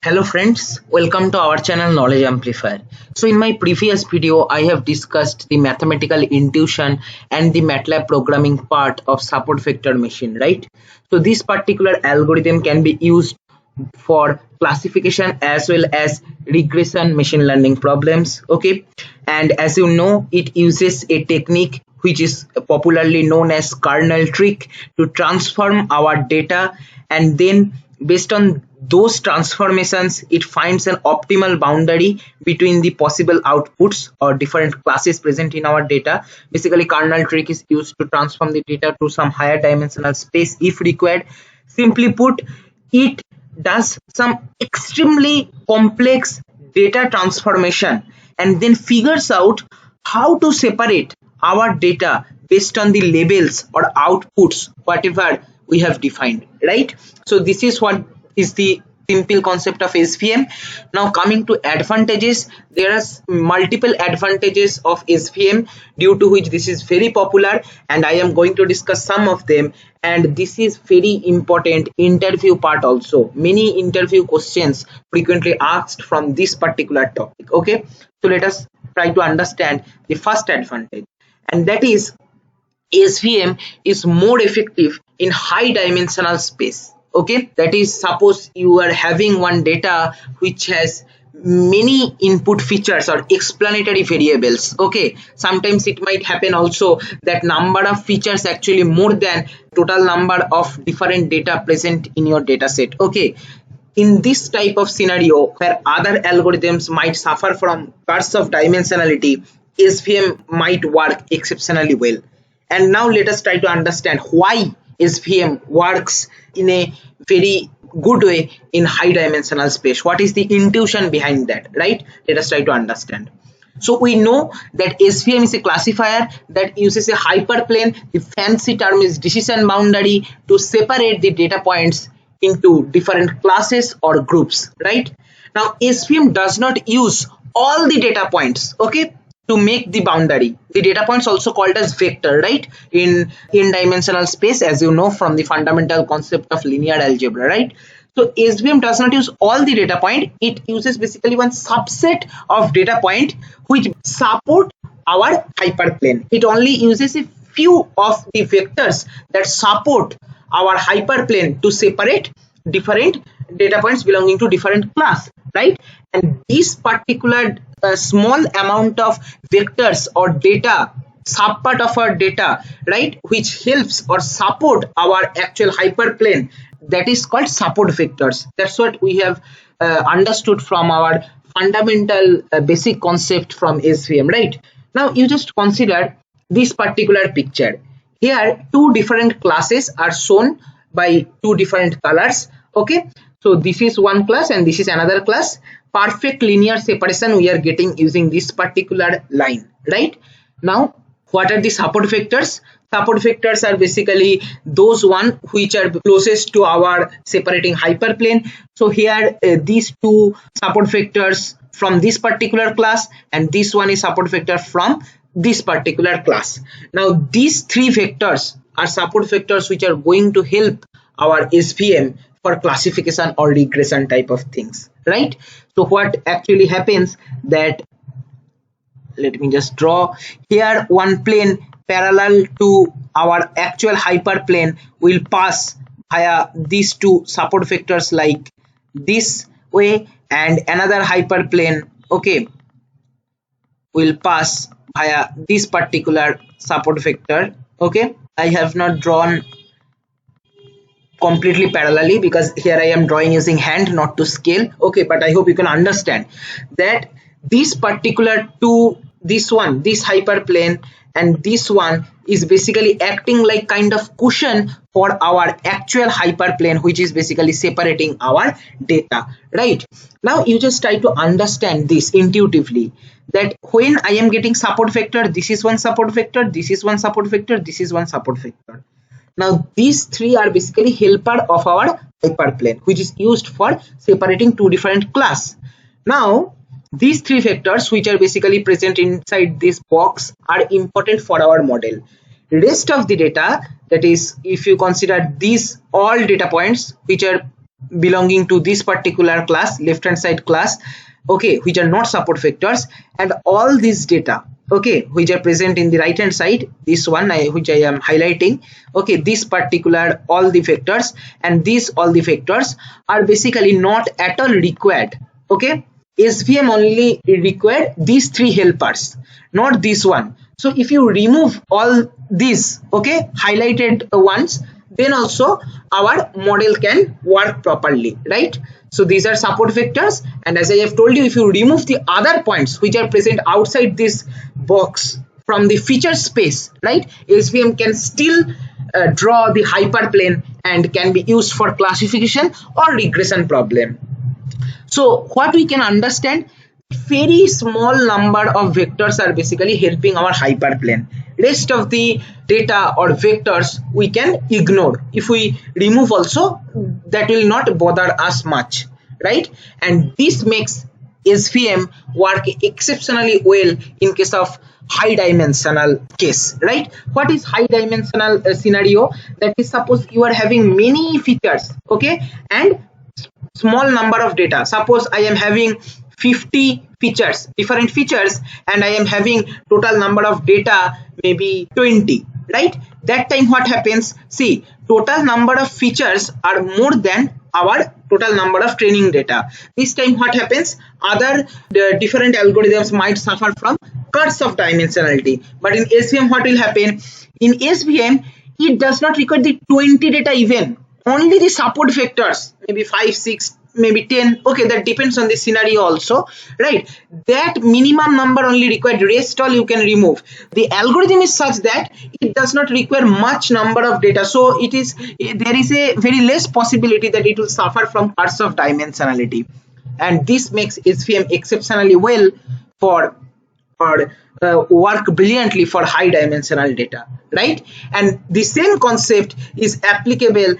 Hello friends, welcome to our channel Knowledge Amplifier. So in my previous video, I have discussed the mathematical intuition and the MATLAB programming part of support vector machine, right? So this particular algorithm can be used for classification as well as regression machine learning problems, okay? And as you know, it uses a technique which is popularly known as kernel trick to transform our data, and then based on those transformations it finds an optimal boundary between the possible outputs or different classes present in our data. Basically, kernel trick is used to transform the data to some higher dimensional space if required. Simply put, it does some extremely complex data transformation and then figures out how to separate our data based on the labels or outputs whatever we have defined, right? So this is what is the simple concept of SVM. Now coming to advantages, there are multiple advantages of SVM due to which this is very popular, and I am going to discuss some of them. And this is very important interview part also. Many interview questions frequently asked from this particular topic, okay? So let us try to understand the first advantage, and that is SVM is more effective in high dimensional space. Okay, that is, suppose you are having one data which has many input features or explanatory variables. Okay, sometimes it might happen also that number of features actually more than total number of different data present in your data set. Okay, in this type of scenario where other algorithms might suffer from curse of dimensionality, SVM might work exceptionally well. And now let us try to understand why SVM works in a very good way in high dimensional space. What is the intuition behind that, right? Let us try to understand. So we know that SVM is a classifier that uses a hyperplane. The fancy term is decision boundary to separate the data points into different classes or groups, right? Now SVM does not use all the data points, okay, to make the boundary. The data points also called as vector, right, in dimensional space, as you know from the fundamental concept of linear algebra, right? So SVM does not use all the data point. It uses basically one subset of data point which support our hyperplane. It only uses a few of the vectors that support our hyperplane to separate different data points belonging to different class, right? And this particular small amount of vectors or data, subpart of our data, right, which helps or support our actual hyperplane, that is called support vectors. That's what we have understood from our fundamental basic concept from SVM, right? Now you just consider this particular picture. Here two different classes are shown by two different colors, okay? So this is one class and this is another class. Perfect linear separation we are getting using this particular line, right? Now what are the support vectors? Support vectors are basically those one which are closest to our separating hyperplane. So here these two support vectors from this particular class, and this one is support vector from this particular class. Now these three vectors are support vectors which are going to help our SVM for classification or regression type of things, right? So what actually happens that, let me just draw here one plane parallel to our actual hyperplane will pass via these two support vectors like this way, and another hyperplane, okay, will pass via this particular support vector. Okay, I have not drawn completely parallelly because here I am drawing using hand, not to scale, okay, but I hope you can understand that this particular two, this one, this hyperplane and this one is basically acting like kind of cushion for our actual hyperplane, which is basically separating our data, right? Now you just try to understand this intuitively, that when I am getting support vector, this is one support vector, this is one support vector, this is one support vector. Now these three are basically helper of our hyperplane, which is used for separating two different class. Now these three vectors which are basically present inside this box are important for our model. Rest of the data, that is, if you consider these all data points which are belonging to this particular class, left hand side class, okay, which are not support vectors, and all this data, okay, which are present in the right hand side, this one which I am highlighting, okay, this particular all the vectors and these all the vectors are basically not at all required, okay. SVM only required these three helpers, not this one. So if you remove all these, okay, highlighted ones, then also our model can work properly, right? So these are support vectors, and as I have told you, if you remove the other points which are present outside this box from the feature space, right, SVM can still draw the hyperplane and can be used for classification or regression problem. So what we can understand, very small number of vectors are basically helping our hyperplane. Rest of the data or vectors we can ignore. If we remove also, that will not bother us much, right? And this makes SVM work exceptionally well in case of high dimensional case, right? What is high dimensional scenario? That is, suppose you are having many features, okay, and small number of data. Suppose I am having 50 features, different features, and I am having total number of data maybe 20, right? That time what happens? See, total number of features are more than our total number of training data. This time what happens? Other different algorithms might suffer from curse of dimensionality. But in SVM what will happen? In SVM it does not require the 20 data even. Only the support vectors, maybe 5, 6, maybe 10, okay, that depends on the scenario also, right? That minimum number only required, rest all you can remove. The algorithm is such that it does not require much number of data, so there is a very less possibility that it will suffer from curse of dimensionality, and this makes SVM exceptionally well for work brilliantly for high dimensional data, right? And the same concept is applicable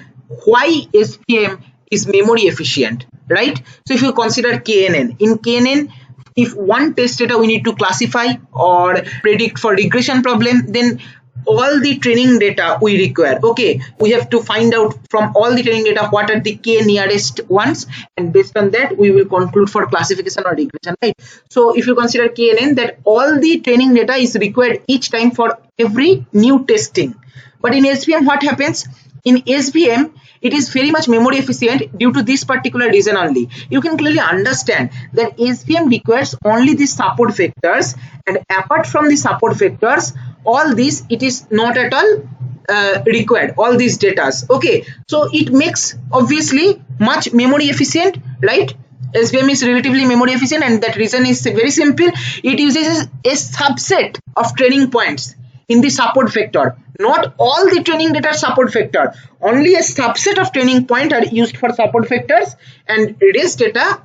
why SVM is memory efficient, right? So if you consider KNN, in KNN, if one test data we need to classify or predict for regression problem, then all the training data we require, okay, we have to find out from all the training data what are the k nearest ones, and based on that we will conclude for classification or regression, right? So if you consider KNN, that all the training data is required each time for every new testing. But in SVM what happens? In SVM it is very much memory efficient due to this particular reason only. You can clearly understand that SVM requires only the support vectors, and apart from the support vectors, all these it is not at all required, all these datas, okay. So it makes obviously much memory efficient, right? SVM is relatively memory efficient, and that reason is very simple. It uses a subset of training points in the support vector. Not all the training data support vector, only a subset of training point are used for support vectors, and rest data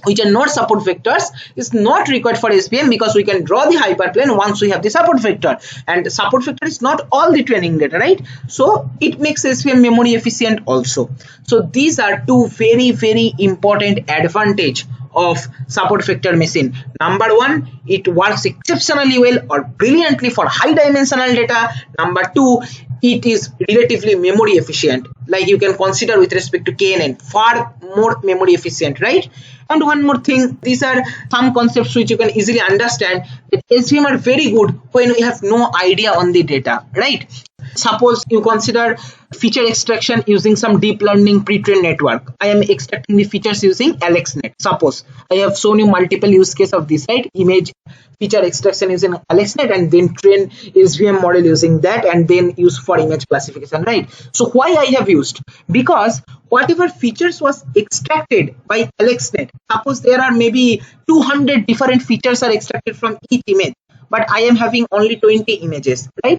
which are not support vectors is not required for SVM, because we can draw the hyperplane once we have the support vector, and support vector is not all the training data, right? So it makes SVM memory efficient also. So these are two very, very important advantage of support vector machine. Number one, it works exceptionally well or brilliantly for high dimensional data. Number two, it is relatively memory efficient, like you can consider with respect to KNN, far more memory efficient, right? And one more thing, these are some concepts which you can easily understand, that SVM are very good when we have no idea on the data, right? Suppose you consider feature extraction using some deep learning pre-trained network. I am extracting the features using AlexNet. Suppose I have shown you multiple use case of this, right? Image feature extraction using AlexNet, and then train SVM model using that, and then use for image classification, right? So why I have used? Because whatever features was extracted by AlexNet, suppose there are maybe 200 different features are extracted from each image, but I am having only 20 images, right?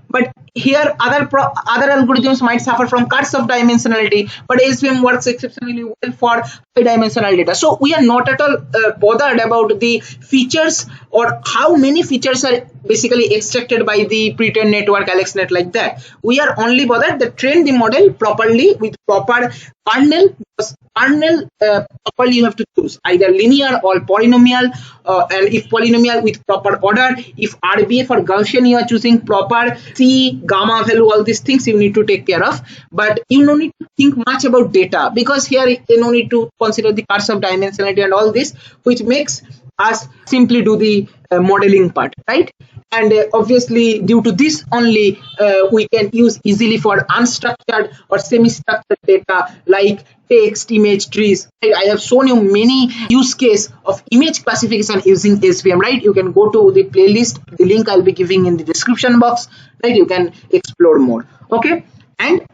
But here other algorithms might suffer from curse of dimensionality, but SVM works exceptionally well for high dimensional data. So we are not at all bothered about the features or how many features are basically extracted by the pre-trained network AlexNet, like that. We are only bothered to train the model properly with proper kernel, because kernel properly you have to choose either linear or polynomial, and if polynomial with proper order. If RBF or Gaussian you are choosing proper C, gamma value, all these things you need to take care of. But you don't need to think much about data, because here you no need to consider the parts of dimensionality and all this, which makes us simply do the modeling part, right? And obviously due to this only we can use easily for unstructured or semi-structured data like text, image, trees. I have shown you many use case of image classification using SVM, right? You can go to the playlist, the link I'll be giving in the description box, right? You can explore more. Okay, and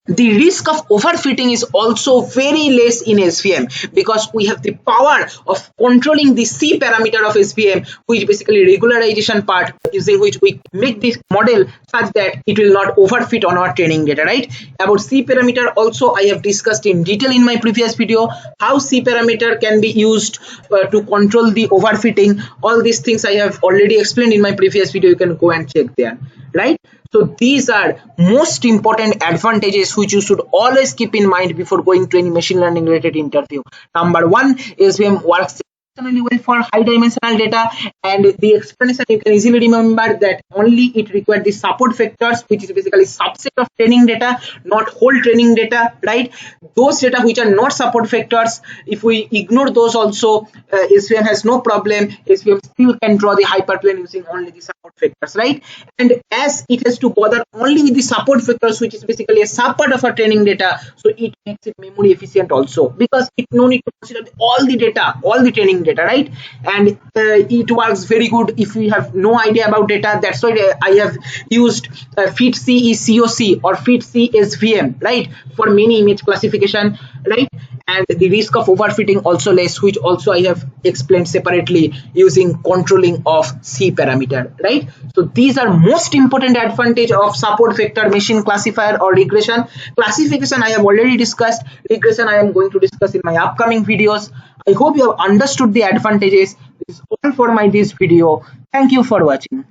the risk of overfitting is also very less in SVM, because we have the power of controlling the C parameter of SVM, which basically regularization part, using which we make this model such that it will not overfit on our training data, right? About C parameter also I have discussed in detail in my previous video, how C parameter can be used to control the overfitting. All these things I have already explained in my previous video, you can go and check there, right? So these are most important advantages which you should always keep in mind before going to any machine learning related interview. Number one, SVM works exceptionally well for high dimensional data, and the explanation you can easily remember that only it requires the support vectors, which is basically subset of training data, not whole training data, right? Those data which are not support vectors, if we ignore those also, SVM has no problem. SVM still can draw the hyperplane using only the support vectors, right? And as it has to bother only with the support vectors, which is basically a subpart of our training data, so it makes it memory efficient also, because it no need to consider all the data, all the training data, right? And it works very good if we have no idea about data. That's why I have used FitC is COC or FitC SVM, right, for many image classification, right? And the risk of overfitting also less, which also I have explained separately using controlling of C parameter, right? So these are most important advantage of support vector machine classifier or regression. Classification I have already discussed. Regression I am going to discuss in my upcoming videos. I hope you have understood the advantages. This is all for this video. Thank you for watching.